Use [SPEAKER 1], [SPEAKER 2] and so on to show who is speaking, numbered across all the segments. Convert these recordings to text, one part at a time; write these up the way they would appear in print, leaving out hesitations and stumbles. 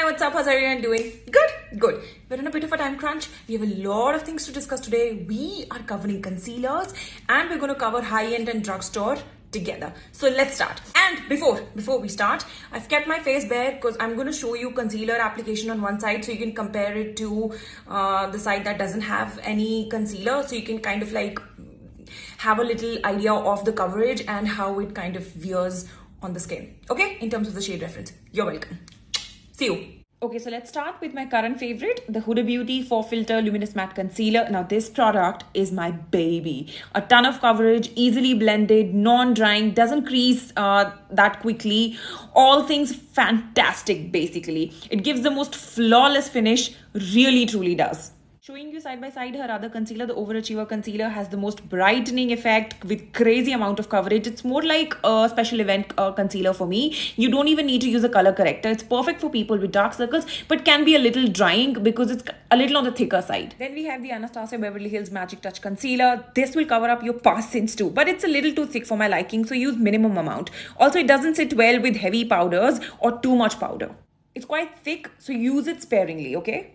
[SPEAKER 1] Hi, what's up? How's everyone doing? Good. We're in a bit of a time crunch. We have a lot of things to discuss today. We are covering concealers and we're going to cover high-end and drugstore together. So let's start. And before we start, I've kept my face bare because I'm going to show you concealer application on one side so you can compare it to the side that doesn't have any concealer. So you can kind of like have a little idea of the coverage and how it kind of veers on the skin. Okay, in terms of the shade reference. You're welcome. See you. Okay, so let's start with my current favorite, the Huda Beauty 4 Filter Luminous Matte Concealer. Now this product is my baby. A ton of coverage, easily blended, non-drying, doesn't crease that quickly. All things fantastic basically. It gives the most flawless finish, really truly does. Showing you side by side her other concealer, the Overachiever Concealer has the most brightening effect with crazy amount of coverage. It's more like a special event concealer for me. You don't even need to use a color corrector. It's perfect for people with dark circles, but can be a little drying because it's a little on the thicker side. Then we have the Anastasia Beverly Hills Magic Touch Concealer. This will cover up your past sins too, but it's a little too thick for my liking, so use minimum amount. Also, it doesn't sit well with heavy powders or too much powder. It's quite thick, so use it sparingly, okay?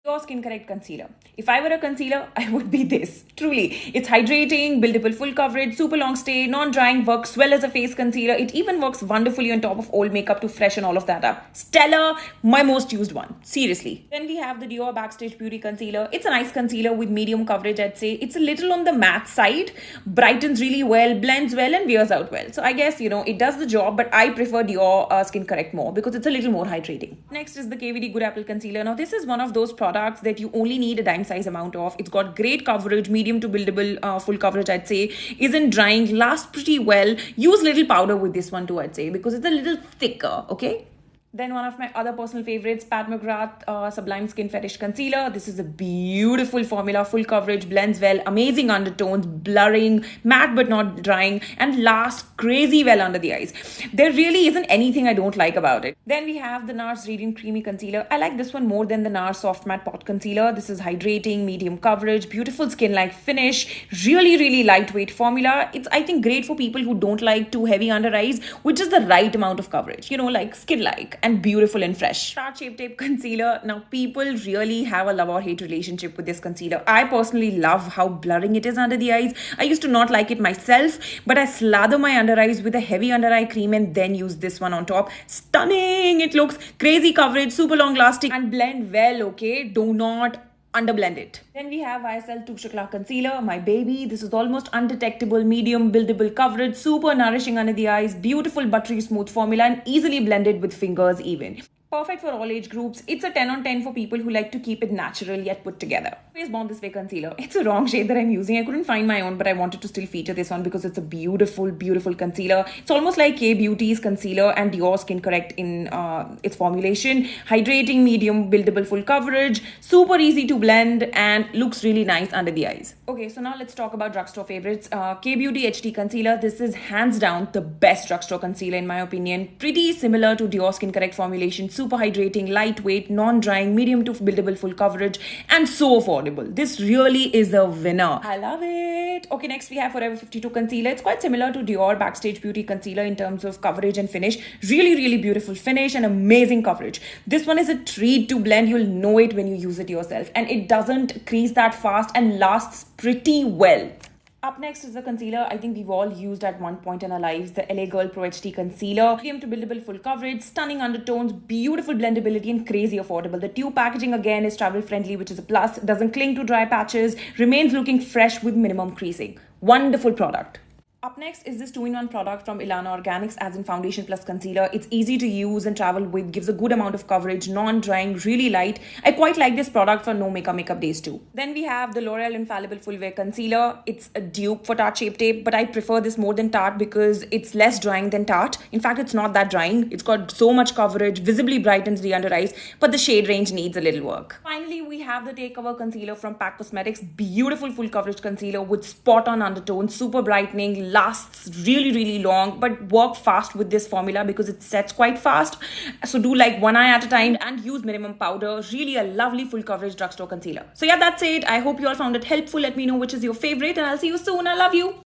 [SPEAKER 1] Your Skin Correct Concealer. If I were a concealer, I would be this. Truly, it's hydrating, buildable full coverage, super long stay, non-drying, works well as a face concealer. It even works wonderfully on top of old makeup to freshen all of that up. Stellar, my most used one. Seriously. Then we have the Dior Backstage Beauty Concealer. It's a nice concealer with medium coverage, I'd say. It's a little on the matte side, brightens really well, blends well and wears out well. So I guess, it does the job, but I prefer Dior Skin Correct more because it's a little more hydrating. Next is the KVD Good Apple Concealer. Now this is one of those products that you only need a dime size amount of. It's got great coverage, medium to buildable full coverage, I'd say. Isn't drying, lasts pretty well. Use little powder with this one too, I'd say, because it's a little thicker, okay? Then one of my other personal favorites, Pat McGrath Sublime Skin Fetish Concealer. This is a beautiful formula, full coverage, blends well, amazing undertones, blurring, matte but not drying, and lasts crazy well under the eyes. There really isn't anything I don't like about it. Then we have the NARS Radiant Creamy Concealer. I like this one more than the NARS Soft Matte Pot Concealer. This is hydrating, medium coverage, beautiful skin-like finish, really lightweight formula. It's, I think, great for people who don't like too heavy under eyes, which is the right amount of coverage, like skin-like. And beautiful and fresh. Tarte Shape Tape Concealer. Now people really have a love or hate relationship with this concealer. I personally love how blurring it is under the eyes. I used to not like it myself, but I slather my under eyes with a heavy under eye cream and then use this one on top. Stunning! It looks crazy coverage, super long lasting and blend well, okay? Do not underblend it. Then we have YSL Touche Éclat Concealer, my baby. This is almost undetectable, medium buildable coverage, super nourishing under the eyes, beautiful buttery smooth formula and easily blended with fingers even. Perfect for all age groups. It's a 10 on 10 for people who like to keep it natural yet put together. Face Born This Way Concealer. It's a wrong shade that I'm using. I couldn't find my own, but I wanted to still feature this one because it's a beautiful concealer. It's almost like K Beauty's concealer and Dior Skin Correct in its formulation. Hydrating, medium, buildable full coverage, super easy to blend and looks really nice under the eyes. Okay, so now let's talk about drugstore favorites. K Beauty HD Concealer. This is hands down the best drugstore concealer in my opinion. Pretty similar to Dior Skin Correct formulation. Super hydrating, lightweight, non-drying, medium to buildable full coverage and so affordable. This really is a winner. I love it. Okay, next we have Forever 52 Concealer. It's quite similar to Dior Backstage Beauty Concealer in terms of coverage and finish. Really beautiful finish and amazing coverage. This one is a treat to blend. You'll know it when you use it yourself and it doesn't crease that fast and lasts pretty well. Up next is the concealer I think we've all used at one point in our lives, the LA Girl Pro HD Concealer. Medium to buildable full coverage, stunning undertones, beautiful blendability and crazy affordable. The tube packaging again is travel friendly, which is a plus. It doesn't cling to dry patches, remains looking fresh with minimum creasing. Wonderful product. Up next is this 2-in-1 product from Ilana Organics as in foundation plus concealer. It's easy to use and travel with, gives a good amount of coverage, non-drying, really light. I quite like this product for no makeup days too. Then we have the L'Oreal Infallible Full Wear Concealer. It's a dupe for Tarte Shape Tape, but I prefer this more than Tarte because it's less drying than Tarte. In fact, it's not that drying. It's got so much coverage, visibly brightens the under eyes, but the shade range needs a little work. Finally, we have the Takeover Concealer from PAC Cosmetics. Beautiful full coverage concealer with spot on undertones, super brightening, lasts really long, but work fast with this formula because it sets quite fast. So do like one eye at a time and use minimum powder. Really a lovely full coverage drugstore concealer. So yeah, that's it. I hope you all found it helpful. Let me know which is your favorite and I'll see you soon. I love you.